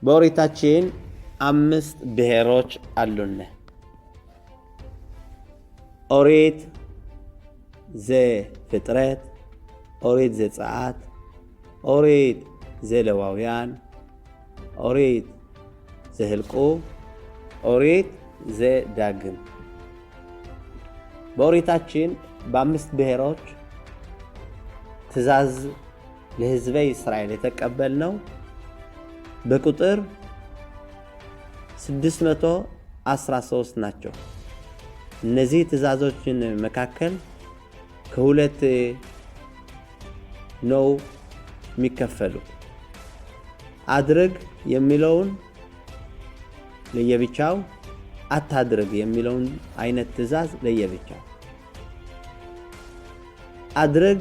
በኦሪታችን 5 ብሔሮች አሉን። ኦሪት ዘፍጥረት፣ ኦሪት ዘጸአት፣ ኦሪት ዘሌዋውያን፣ ኦሪት ዘኍልቍ፣ ኦሪት ዘዳግም። በኦሪታችን በ5 ብሔሮች ትእዛዝ ለሕዝበ እስራኤል የተቀበልነው በቁጥር 613 ናቸው። እነዚህ ትእዛዞችን መካከል ከሁለት ነው የሚከፈሉ። አድርግ የሚለውን ለየብቻው፣ አታድርግ የሚለውን አይነት ትእዛዝ ለየብቻው። አድርግ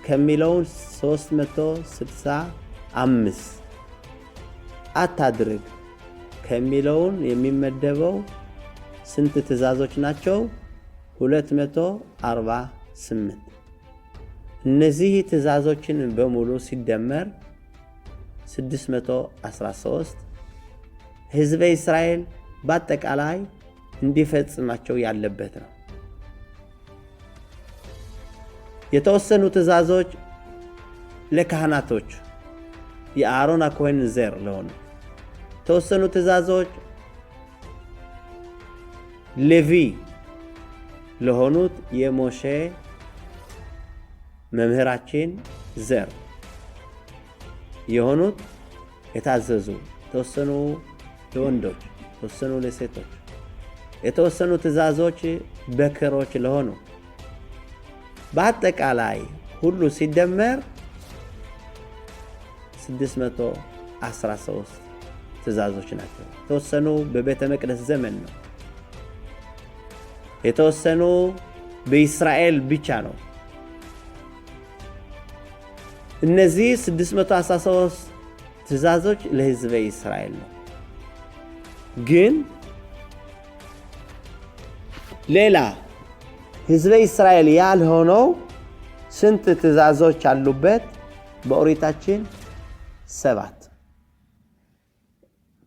ከሚለውን 365፣ አታድርግ ከሚለውን የሚመደበው ስንት ትእዛዞች ናቸው? 248። እነዚህ ትእዛዞችን በሙሉ ሲደመር 613 ሕዝበ እስራኤል በአጠቃላይ እንዲፈጽማቸው ያለበት ነው። የተወሰኑ ትእዛዞች ለካህናቶች የአሮን አኮሄን ዘር ለሆኑ፣ የተወሰኑ ትእዛዞች ሌቪ ለሆኑት የሞሼ መምህራችን ዘር የሆኑት የታዘዙ፣ የተወሰኑ ለወንዶች፣ የተወሰኑ ለሴቶች፣ የተወሰኑ ትእዛዞች በክሮች ለሆኑ፣ በአጠቃላይ ሁሉ ሲደመር 613 ትእዛዞች ናቸው። የተወሰኑ በቤተ መቅደስ ዘመን ነው። የተወሰኑ በእስራኤል ብቻ ነው። እነዚህ 613 ትእዛዞች ለሕዝበ እስራኤል ነው። ግን ሌላ ሕዝበ እስራኤል ያልሆነው ስንት ትእዛዞች አሉበት? በኦሪታችን 7።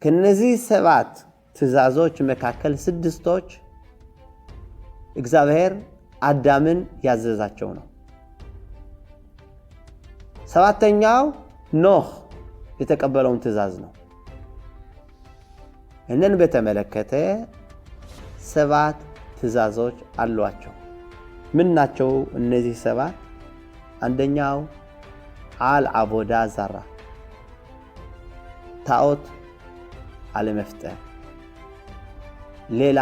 ከነዚህ 7 ትእዛዞች መካከል 6ቶች እግዚአብሔር አዳምን ያዘዛቸው ነው። 7ኛው ኖህ የተቀበለውን ትእዛዝ ነው። እነን በተመለከተ 7 ትእዛዞች አሏቸው። ምን ናቸው እነዚህ 7? አንደኛው አልዓቦዳ ዛራ፣ ጣዖት አለመፍጠር፣ ሌላ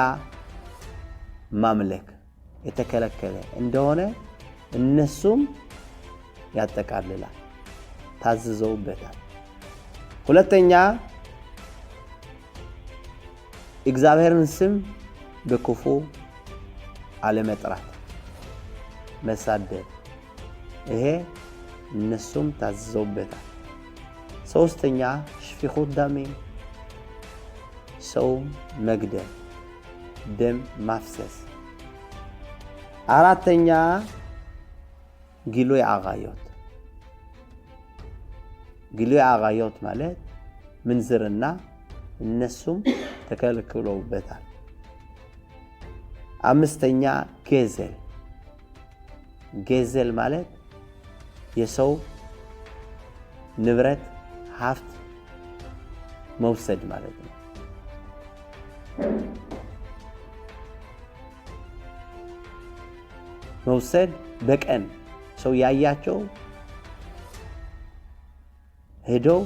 ማምለክ የተከለከለ እንደሆነ እነሱም ያጠቃልላል፣ ታዝዘውበታል። ሁለተኛ እግዚአብሔርን ስም በክፉ አለመጥራት፣ መሳደብ፣ ይሄ እነሱም ታዝዘውበታል። ሶስተኛ ሽፊኹት ደም፣ ሰው መግደል፣ ደም ማፍሰስ። አራተኛ ጊሉይ ዓራዮት። ጊሉይ ዓራዮት ማለት ምንዝርና፣ እነሱም ተከልክለውበታል። አምስተኛ ጌዘል። ጌዘል ማለት የሰው ንብረት ሀብት መውሰድ ማለት ነው። መውሰድ በቀን ሰው ያያቸው ሄደው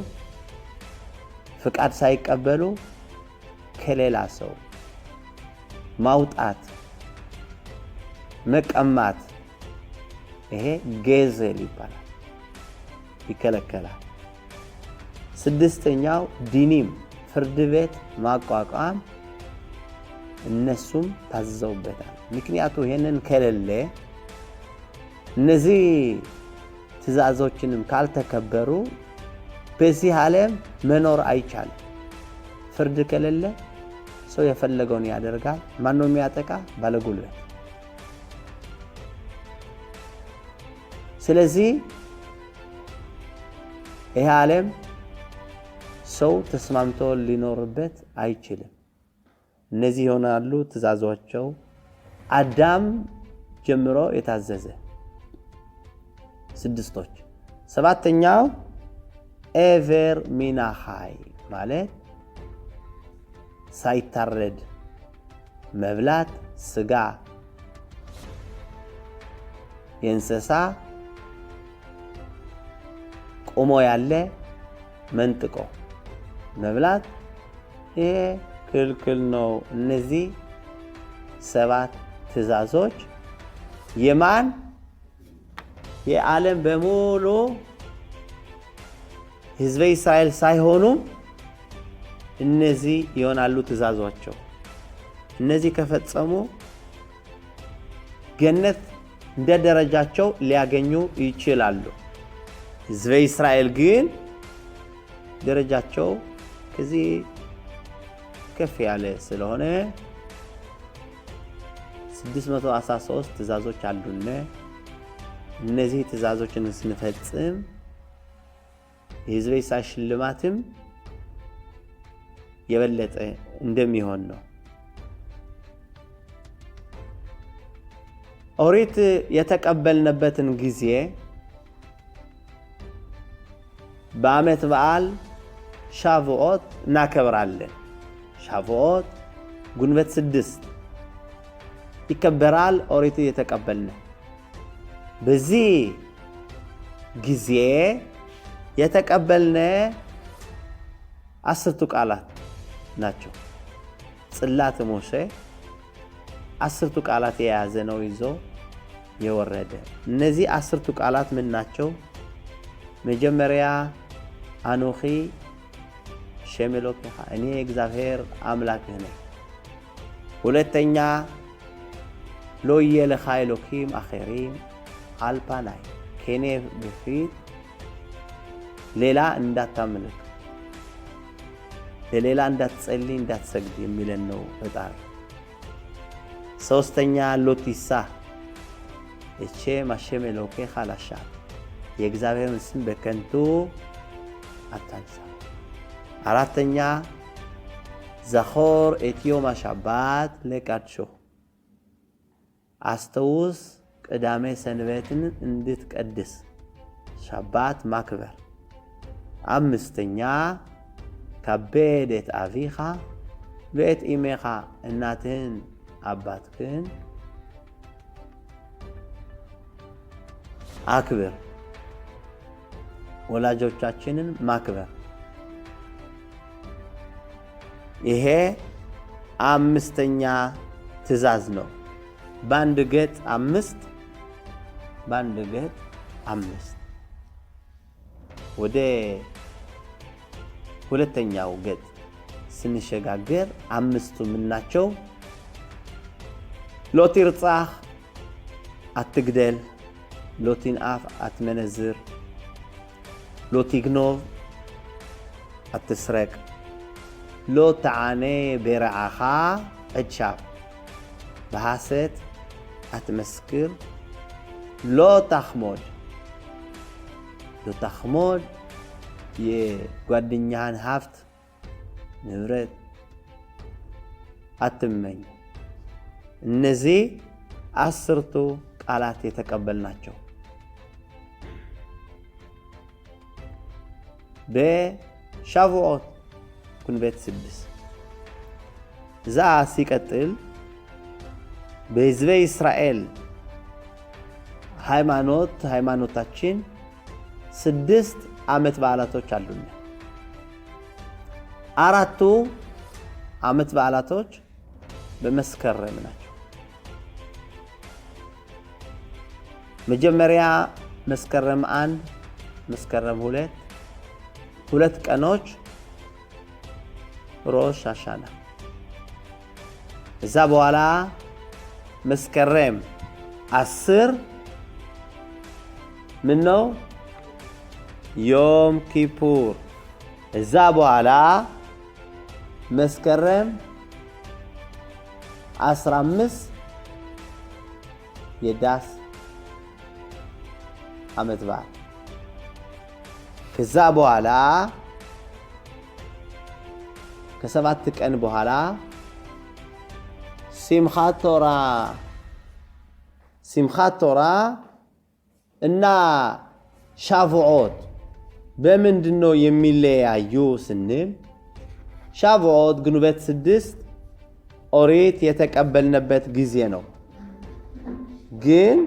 ፍቃድ ሳይቀበሉ ከሌላ ሰው ማውጣት፣ መቀማት፣ ይሄ ጌዘል ይባላል፣ ይከለከላል። 6ኛው ዲኒም፣ ፍርድ ቤት ማቋቋም፣ እነሱም ታዘውበታል። ምክንያቱ ይሄንን ከሌለ እነዚህ ትእዛዞችንም ካልተከበሩ በዚህ ዓለም መኖር አይቻልም። ፍርድ ከሌለ ሰው የፈለገውን ያደርጋል። ማን ነው የሚያጠቃ? ባለጉልበት። ስለዚህ ይህ ዓለም ሰው ተስማምቶ ሊኖርበት አይችልም። እነዚህ ይሆናሉ ትእዛዞቻቸው አዳም ጀምሮ የታዘዘ ስድስቶች። ሰባተኛው ኤቨር ሚናሃይ ማለት ሳይታረድ መብላት ስጋ የእንስሳ ቆሞ ያለ መንጥቆ መብላት ይሄ ክልክል ነው። እነዚህ ሰባት ትእዛዞች የማን የዓለም በሙሉ ሕዝበ እስራኤል ሳይሆኑ እነዚህ ይሆናሉ ትእዛዞቻቸው። እነዚህ ከፈጸሙ ገነት እንደ ደረጃቸው ሊያገኙ ይችላሉ። ሕዝበ እስራኤል ግን ደረጃቸው ከዚህ ከፍ ያለ ስለሆነ 613 ትእዛዞች አሉን። እነዚህ ትእዛዞችን ስንፈጽም የሕዝበ እስራኤል ሽልማትም የበለጠ እንደሚሆን ነው። ኦሪት የተቀበልነበትን ጊዜ በዓመት በዓል ሻቭዖት እናከብራለን። ሻቭዖት ግንቦት 6 ይከበራል። ኦሪት የተቀበልነ በዚህ ጊዜ የተቀበልነ 10ቱ ቃላት ናቸው። ጽላት ሙሴ 10ቱ ቃላት የያዘ ነው ይዞ የወረደ። እነዚህ 10ቱ ቃላት ምን ናቸው? መጀመሪያ አኖኺ ሸም ኤሎኬኻ እኔ እግዚአብሔር አምላክህ ነኝ። ሁለተኛ ሎ ይየ ለኻ ኤሎኪም አኺሪም አል ፓናይ ከኔ በፊት ሌላ እንዳታመልክ ለሌላ እንዳትጸልይ እንዳትሰግድ የሚለን ነው ፈጣሪ። ሶስተኛ ሎቲሳ እቼ ማሸም ኤሎኬኻ ላሻት የእግዚአብሔርን ስም በከንቱ አታንሳ። አራተኛ ዘኾር את יום השבת לקדשו አስተውስ ቅዳሜ ሰንበትን እንድትቀድስ ሻባት ማክበር። አምስተኛ ከበድ את אביך ואת אמך እናትህን አባትህን አክብር። ወላጆቻችንን ማክበር። ይሄ አምስተኛ ትእዛዝ ነው። በአንድ ገጽ 5 በአንድ ገጽ 5 ወደ ሁለተኛው ገጽ ስንሸጋገር አምስቱ ምናቸው? ሎ ትርጻሕ አትግደል፣ ሎ ትንአፍ አትመነዝር፣ ሎ ትግኖብ አትስረቅ፣ ሎ ተዓነ በረዓኻ ዕድሻብ በሐሰት አትመስክር፣ ሎ ታኽሞድ ሎ ታኽሞድ የጓደኛህን ሀብት ንብረት አትመኝ። እነዚህ 10ቱ ቃላት የተቀበልናቸው በሻቭዖት ግንቦት 6 እዛ ሲቀጥል በሕዝበ እስራኤል ሃይማኖታችን 6 ዓመት በዓላቶች አሉን። 4ቱ ዓመት በዓላቶች በመስከረም ናቸው። መጀመሪያ መስከረም 1 መስከረም 2 ቀኖች ሮሽ ሃሻና። እዛ በኋላ መስከረም 10 ምን ነው? ዮም ኪፑር። እዛ በኋላ መስከረም 15 የዳስ ዓመት በዓል። ከዛ በኋላ ከሰባት ቀን በኋላ ሲምኻት ቶራ እና ሻቭዖት በምንድነው የሚለያዩ ስንል ሻቭዖት ግንቦት 6 ኦሪት የተቀበልንበት ጊዜ ነው። ግን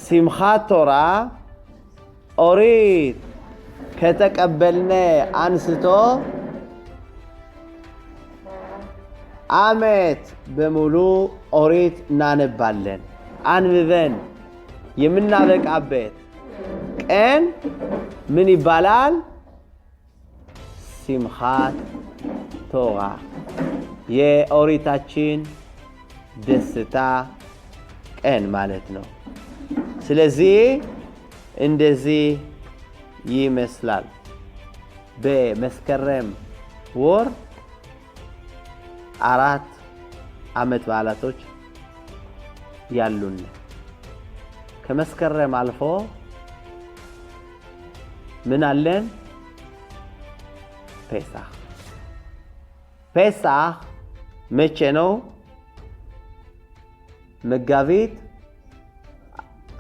ሲምኻት ቶራ ኦሪት ከተቀበልነ አንስቶ ዓመት በሙሉ ኦሪት እናነባለን። አንብበን የምናበቃበት ቀን ምን ይባላል? ሲምኻት ቶራ የኦሪታችን ደስታ ቀን ማለት ነው። ስለዚህ እንደዚህ ይመስላል። በመስከረም ወር 4 ዓመት በዓላቶች ያሉን። ከመስከረም አልፎ ምን አለን? ፔሳህ መቼ ነው? መጋቢት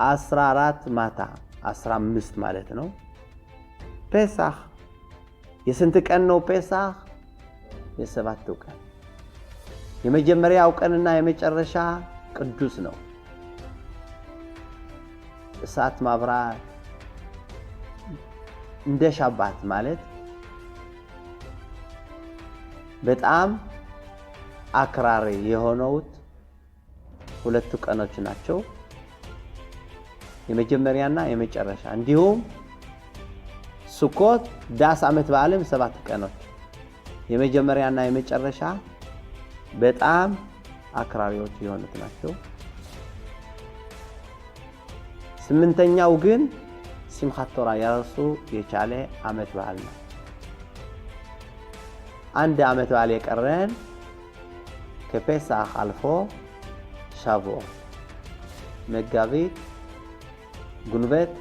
14 ማታ 15 ማለት ነው። ፔሳህ የስንት ቀን ነው? ፔሳህ የ7 ቀን። የመጀመሪያው ቀንና የመጨረሻ ቅዱስ ነው። እሳት ማብራት እንደ ሻባት ማለት በጣም አክራሪ የሆኑት ሁለቱ ቀኖች ናቸው። የመጀመሪያና የመጨረሻ። እንዲሁም ሱኮት ዳስ ዓመት በዓልም 7 ቀኖች የመጀመሪያና የመጨረሻ በጣም አክራሪዎች የሆኑት ናቸው። 8ኛው ግን ሲምኻት ቶራ የራሱ የቻለ ዓመት በዓል ነው። አንድ ዓመት በዓል የቀረን ከፔሳህ አልፎ ሻቭዖት መጋቢት ግንቦት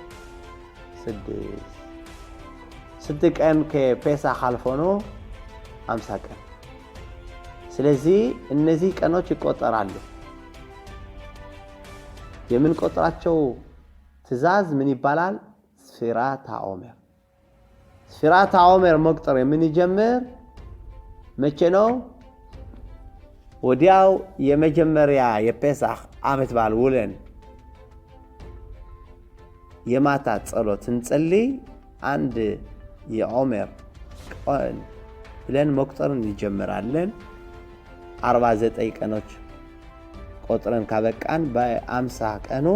6 ቀን ከፔሳህ አልፎ ነው 50 ቀን። ስለዚህ እነዚህ ቀኖች ይቆጠራሉ። የምንቆጥራቸው ትእዛዝ ምን ይባላል? ስፊራት ሐኦሜር። ስፊራት ሐኦሜር መቁጠር የምንጀምር መቼ ነው? ወዲያው የመጀመሪያ የፔሳህ ዓመት በዓል ውለን የማታ ጸሎት እንጸልይ አንድ የኦሜር ቀን ብለን መቁጠር እንጀምራለን። 49 ቀኖች ቆጥረን ካበቃን በ50 ቀኑ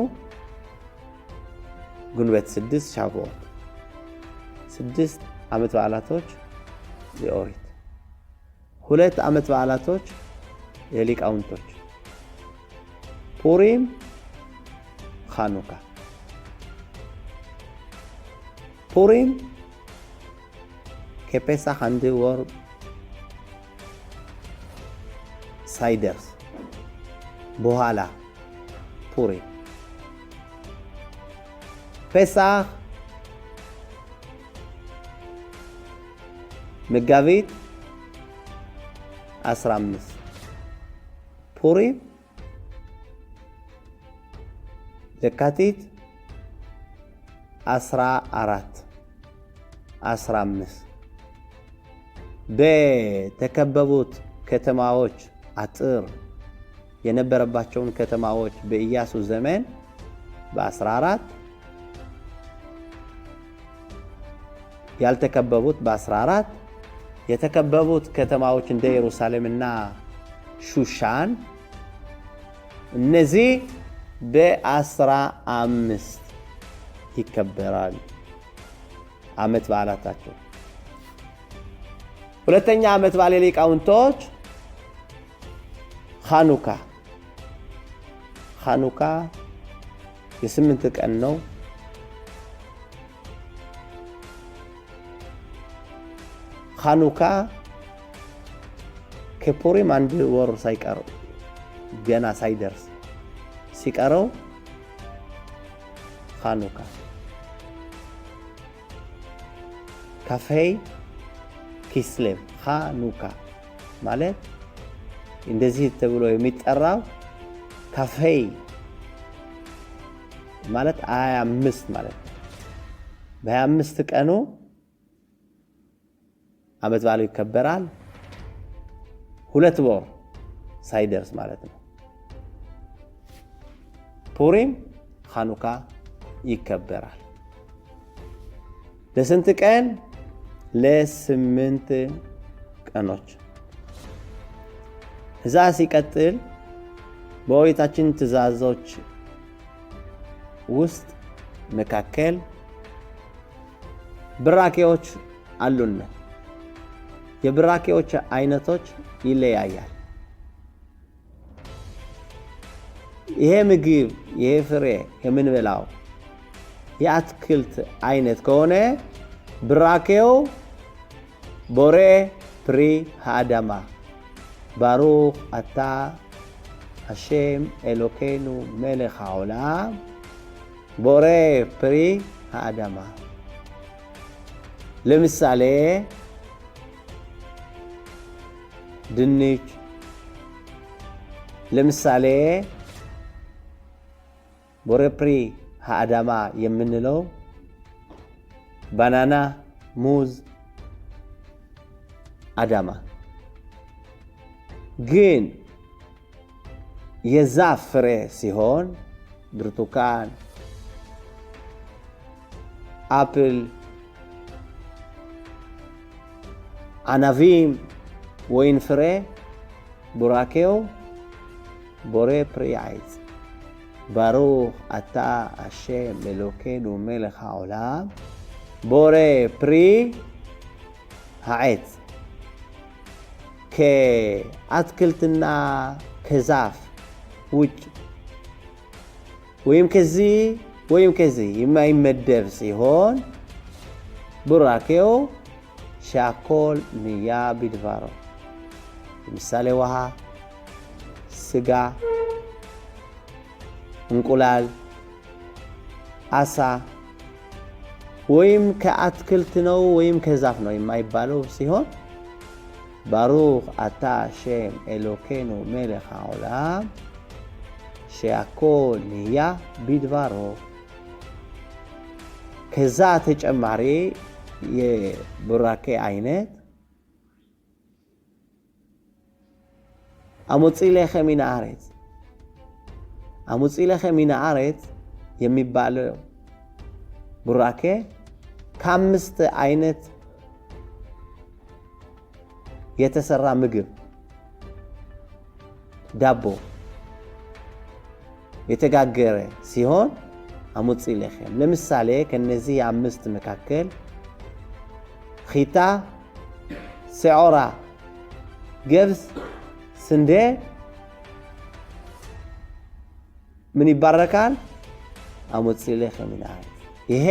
ግንቦት 6 ሻቭዖት 6 ዓመት በዓላቶች የኦሪት 2 ዓመት በዓላቶች የሊቃውንቶች ፑሪም ኻኑካ። ፑሪም ከፔሳህ 1 ወር ሳይደርስ በኋላ ፑሪም። ፔሳህ መጋቢት 15 ፑሪም የካቲት 14 15 በተከበቡት ከተማዎች አጥር የነበረባቸውን ከተማዎች በኢያሱ ዘመን በ14 ያልተከበቡት በ14 የተከበቡት ከተማዎች እንደ ኢየሩሳሌምና ሹሻን እነዚህ በ15 ይከበራል ዓመት በዓላታቸው። ሁለተኛ ዓመት በዓል ሊቃውንቶች ኻኑካ። ኻኑካ የ8 ቀን ነው። ኻኑካ ከፑሪም 1 ወር ሳይቀር ገና ሳይደርስ ሲቀረው ኻኑካ። ካፌይ ኪስሌቭ ኻኑካ ማለት እንደዚህ ተብሎ የሚጠራው ካፌይ ማለት 25 ማለት ነው። በ25 ቀኑ ዓመት በዓሉ ይከበራል። 2 ወር ሳይደርስ ማለት ነው። ፑሪም ኻኑካ ይከበራል። ለስንት ቀን? ለ8 ቀኖች። እዛ ሲቀጥል በኦሪታችን ትእዛዞች ውስጥ መካከል ብራኬዎች አሉን። የብራኬዎች አይነቶች ይለያያል። ይሄ ምግብ ይሄ ፍሬ የምንበላው የአትክልት አይነት ከሆነ ብራኬው ቦሬ ፕሪ ሃአዳማ ባሩኽ አታ השם אלוקינו מלך העולם בורא פרי האדמה. ለምሳሌ ድንች፣ ለምሳሌ ቦሬ ፕሪ ሃአዳማ የምንለው ባናና፣ ሙዝ፣ አዳማ። ግን የዛፍ ፍሬ ሲሆን ብርቱካን፣ አፕል፣ አናቪም ወይን ፍሬ ቡራኬው ቦሬ ፕሪ ዓይץ ባሩኽ אתה השם אלוקינו מלך העולם ቦሬ ፕሪ העץ። ከአትክልትና ከዛፍ ውጭ ወይም ከዚህ የማይመደብ ሲሆን ቡራኬው ሻኮል ንያ ቢድቫሮ። ለምሳሌ ውሃ፣ ስጋ፣ እንቁላል፣ አሳ ወይም ከአትክልት ነው ወይም ከዛፍ ነው የማይባለው ሲሆን ባሩኽ אתה השם אלוקינו מלך העולם שהכל נהיה בדברו። ከዛ ተጨማሪ የቡራኬ አይነት አሙፂ ለከ ሚነ አሬጽ። አሙፂ ለከ ሚነ አሬጽ የሚባለው ቡራኬ ከ5 አይነት የተሰራ ምግብ ዳቦ የተጋገረ ሲሆን አሙፂ ለከ። ለምሳሌ ከነዚህ 5 መካከል ኺታ፣ ሰዖራ፣ ገብስ፣ ስንዴ ምን ይባረካል? አሙፂ ለከ ሚነ አሬጽ። ይሄ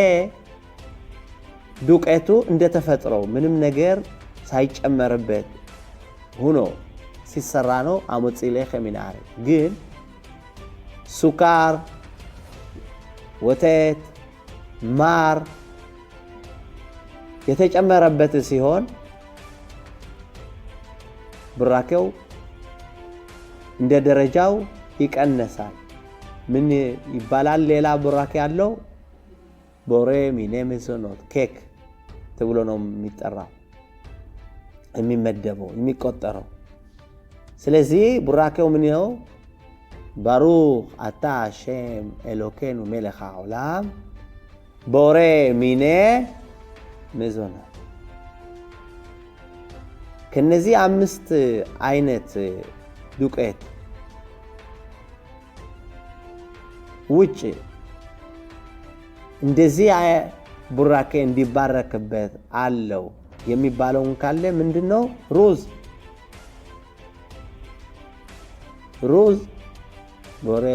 ዱቄቱ እንደተፈጥሮ ምንም ነገር ሳይጨመርበት ሆኖ ሲሰራ ነው አሙፂ ለከ ሚነ አሬጽ። ግን ሱካር፣ ወተት፣ ማር የተጨመረበት ሲሆን ብራኬው እንደ ደረጃው ይቀነሳል። ምን ይባላል? ሌላ ብራኬ ያለው ቦሬ ሚኔ መዞኖት ኬክ ተብሎ ነው የሚጠራው የሚመደበው የሚቆጠረው። ስለዚህ ብራኬው ምን ነው? ባሩኽ אתה השם אלוקינו מלך העולם בורא מיני መዞኖት። ከነዚህ 5 አይነት ዱቄት ውጭ እንደዚህ ቡራኬ እንዲባረክበት አለው የሚባለውን ካለ ምንድነው? ሩዝ ቦሬ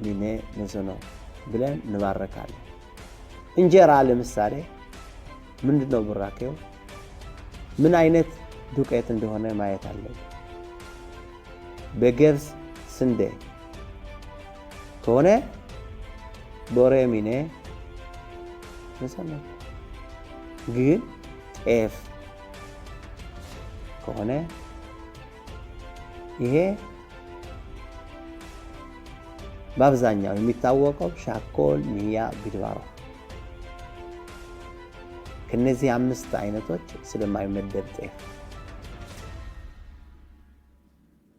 ሚኔ መዞኖት ብለን እንባረካለን። እንጀራ ለምሳሌ ምንድነው ቡራኬው? ምን አይነት ዱቄት እንደሆነ ማየት አለብን። በገብስ ስንዴ ከሆነ ቦሬ ሚኔ መዞኖት። ግን ጤፍ ከሆነ ይሄ በአብዛኛው የሚታወቀው ሻኮል ንያ ቢድባሮ ከነዚህ 5 አይነቶች ስለማይመደብ ጤፍ።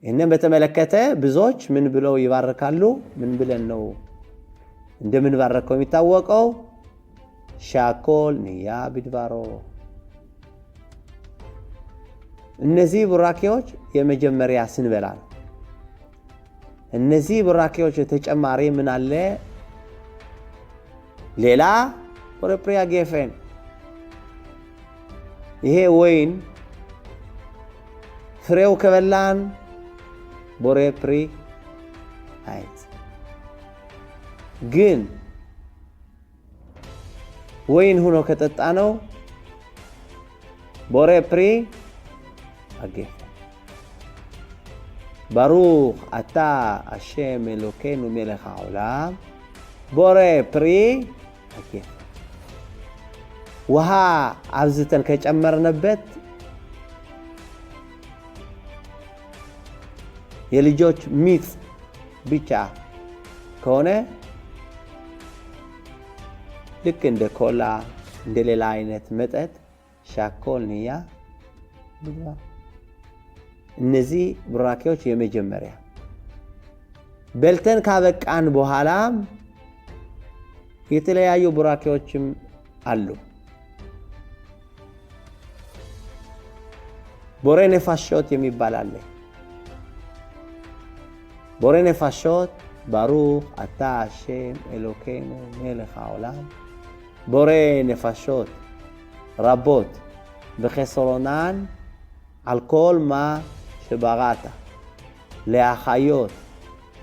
ይህንን በተመለከተ ብዙዎች ምን ብለው ይባርካሉ? ምን ብለን ነው እንደምንባረከው የሚታወቀው? ሻኮል ንያ ቢድባሮ። እነዚህ ቡራኬዎች የመጀመሪያ ስንበላ ነው። እነዚህ ቡራኬዎች ተጨማሪ ምን አለ? ሌላ ቦሬፕሪያ ጌፌን፣ ይሄ ወይን ፍሬው ከበላን ቦሬፕሪ አይት፣ ግን ወይን ሆኖ ከጠጣ ነው ቦሬፕሪ አጌፍ። ברוך אתה השם אלוקינו מלך העולם בורא פרי הגפן። ውሃ አብዝተን ከጨመርንበት የልጆች ሚጥ ብቻ ከሆነ ልክ እንደ ኮላ እንደ ሌላ አይነት መጠጥ ሻኮል ንያ ቢድባሮ። እነዚህ ቡራኬዎች የመጀመሪያ በልተን ካበቃን በኋላም የተለያዩ ቡራኬዎችም አሉ። ቦሬ ነፋሾት የሚባል አለ። ቦሬ ነፋሾት ברוך אתה השם אלוקינו מלך העולם בורא נפשות רבות וחסרונן על כל מה שבראת להחיות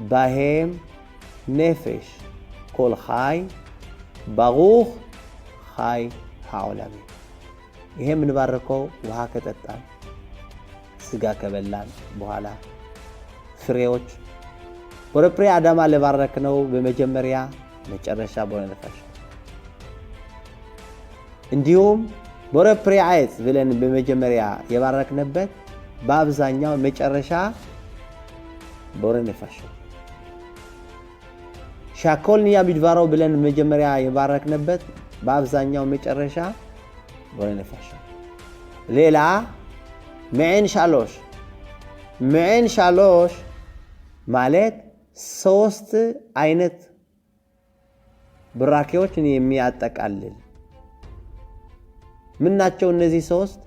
בהם נפש כל חי ברוך חי העולמי። ይሄም እንባርከው ውሃ ከጠጣን ስጋ ከበላን በኋላ ፍሬዎች ቦሬፕሪ አዳማ ለባረክነው በመጀመሪያ መጨረሻ ቦሬ ነፋሾት፣ እንዲሁም ቦሬፕሪ አይት ብለን በመጀመሪያ የባረክነበት በአብዛኛው መጨረሻ ቦሬ ነፋሾት። ሻኮል ንያ ቢድባሮ ብለን መጀመሪያ የባረክነበት በአብዛኛው መጨረሻ ቦሬ ነፋሾት። ሌላ معين شالوش معين شالوش ማለት 3 አይነት ብራኬዎችን የሚያጠቃልል ምን ናቸው እነዚህ 3?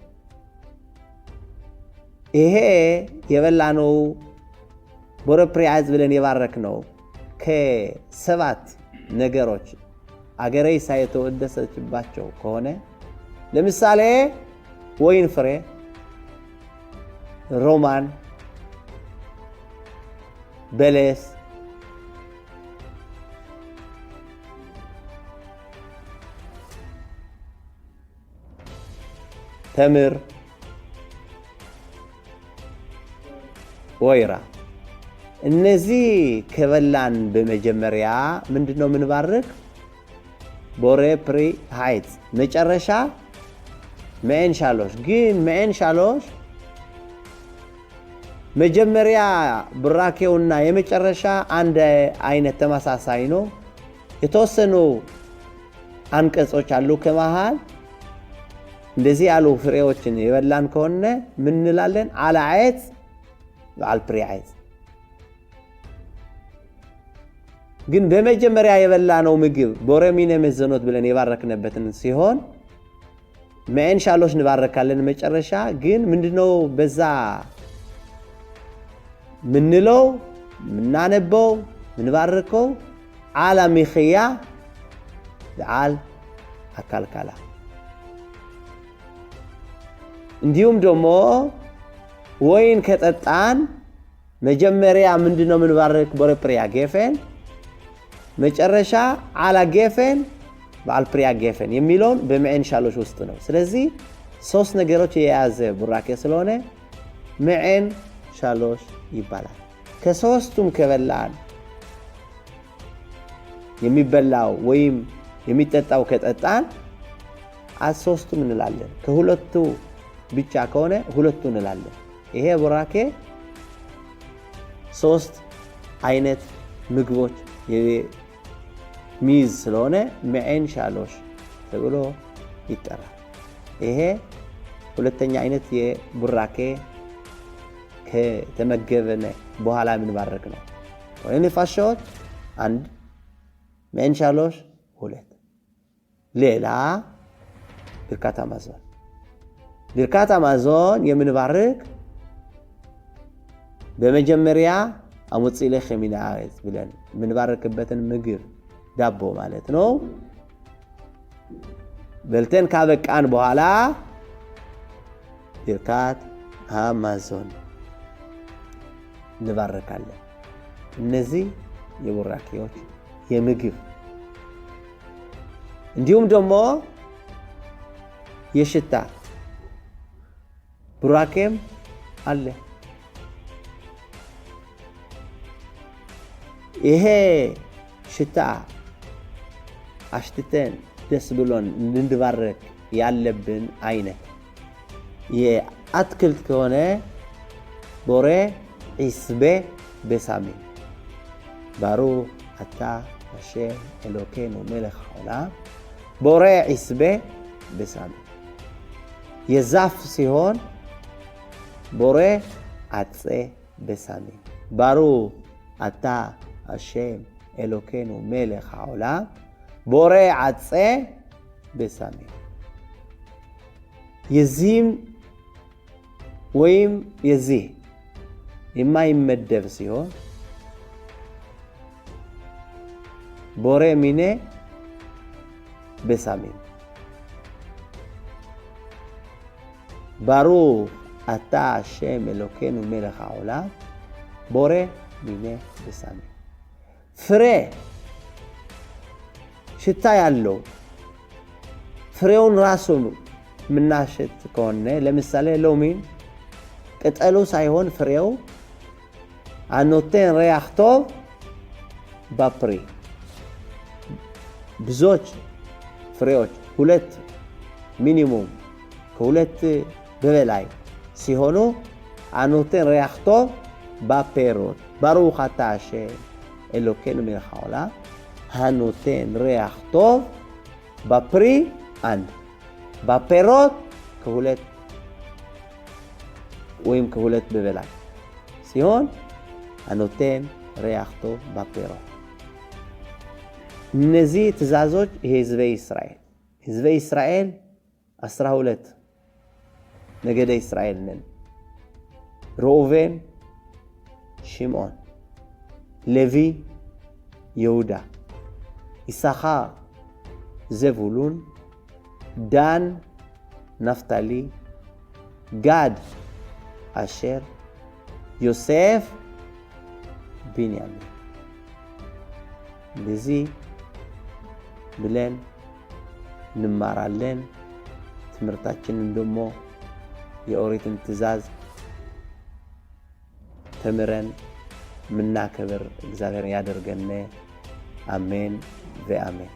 ይሄ የበላነው ቦሬፕሪ አይት ብለን የባረክነው ከ7 ነገሮች አገሬ ሳይተወደሰችባቸው ከሆነ ለምሳሌ ወይን ፍሬ፣ ሮማን፣ በለስ፣ ተምር፣ ወይራ። እነዚህ ከበላን በመጀመሪያ ምንድነው ምንባርክ? ቦሬፕሪ አይት መጨረሻ معين شالوش። ግን معين شالوش መጀመሪያ ብራኬውና የመጨረሻ አንድ አይነት ተመሳሳይ ነው። የተወሰኑ አንቀጾች አሉ ከመሃል። እንደዚህ ያሉ ፍሬዎችን የበላን ከሆነ ምን እንላለን? አለ አይት አል ፕሪ አይት። ግን በመጀመሪያ የበላነው ምግብ ቦሬሚነ መዘኖት ብለን የባረክነበትን ሲሆን معين شالوش እንባረካለን መጨረሻ። ግን ምንድነው በዛ ምንለው ምናነበው ምንባርከው አላ ሚኽያ አል አካልካላ። እንዲሁም ደግሞ ወይን ከጠጣን መጀመሪያ ምንድነው ምንባረክ? ቦሬፕሪያ ጌፌን መጨረሻ አላ ጌፌን በአልፕሪያ ጌፌን የሚለውን በمعين شالوش ውስጥ ነው። ስለዚህ 3 ነገሮች የያዘ ቡራኬ ስለሆነ معين شالوش ይባላል። ከ3ቱም ከበላን የሚበላው ወይም የሚጠጣው ከጠጣን 3ቱም እንላለን። ከሁለቱ ብቻ ከሆነ ሁለቱን እንላለን። ይሄ ቡራኬ 3 አይነት ምግቦች የሚይዝ ስለሆነ መዐን ሻሎሽ ተብሎ ይጠራል። ይሄ ሁለተኛ አይነት የቡራኬ ከተመገበነ በኋላ የምንባረክ ነው። ወይ ንፋሾት 1 መዐን ሻሎሽ 2 ሌላ ብርካት አማዞን ብርካት አማዞን የምንባርክ በመጀመሪያ አሙጽ ለህ ሚና አዝ ብለን የምንባርክበትን ምግብ ዳቦ ማለት ነው በልተን ካበቃን በኋላ ብርካት አማዞን እንባርካለን። እነዚህ የቡራኬዎች የምግብ እንዲሁም ደግሞ የሽታ ቡራኬም አለ። ይሄ ሽታ አሽትተን ደስ ብሎን እንድንባረክ ያለብን አይነት የአትክልት ከሆነ ቦሬ ዒስቤ በሳሚን ባሩኽ አታ አሸም ኤሎኬኑ መለኽ העולם ቦሬ ዒስቤ በሳሚን የዛፍ ሲሆን ቦሬ ዓፄ በሳሚን ባሩኽ አታ አሸም ኤሎኬኑ መለኽ העולם ቦሬ ዓፄ በሳሚን የዚህም ወይም የዚህ የማይመደብ ሲሆን ቦሬ ሚኔ በሳሚን ባሩኽ አታ አሸም ኤሎኬኑ መለኽ העולם ቦሬ ሚኔ በሳሚን ፍሬ ሽታ ያለው ፍሬውን ራሱ ምናሽት ከሆነ ለምሳሌ ሎሚን ቅጠሉ ሳይሆን ፍሬው አንኖቴን ሪח טוב בפרי ብዙዎች ፍሬዎች 2 ሚኒሙም ከ2 በላይ ሲሆኑ አንኖቴን ሪח טוב በפירות ברוך אתה השם אלוקינו מלך העולם הנותן ריח טוב בפרי 1 በפירות ከ2 ወይም ከ2 በላይ ሲሆን הנותן ריח טוב በפירות እነዚህ ትእዛዞች ህዝበ እስራኤል ህዝበ እስራኤል 12 ነገደ እስራኤል ነን። ሮቤን ሽምዖን ሌዊ ይሁዳ ይሳኻር ዘብሉን ዳን ነፍታሊ ጋድ አሸር ዮሴፍ ቢንያሚን ለዚህ ብለን እንማራለን። ትምህርታችንን ደግሞ የኦሪትን ትእዛዝ ተምረን ምናከብር እግዚአብሔር ያደርገን። አሜን ወአሜን።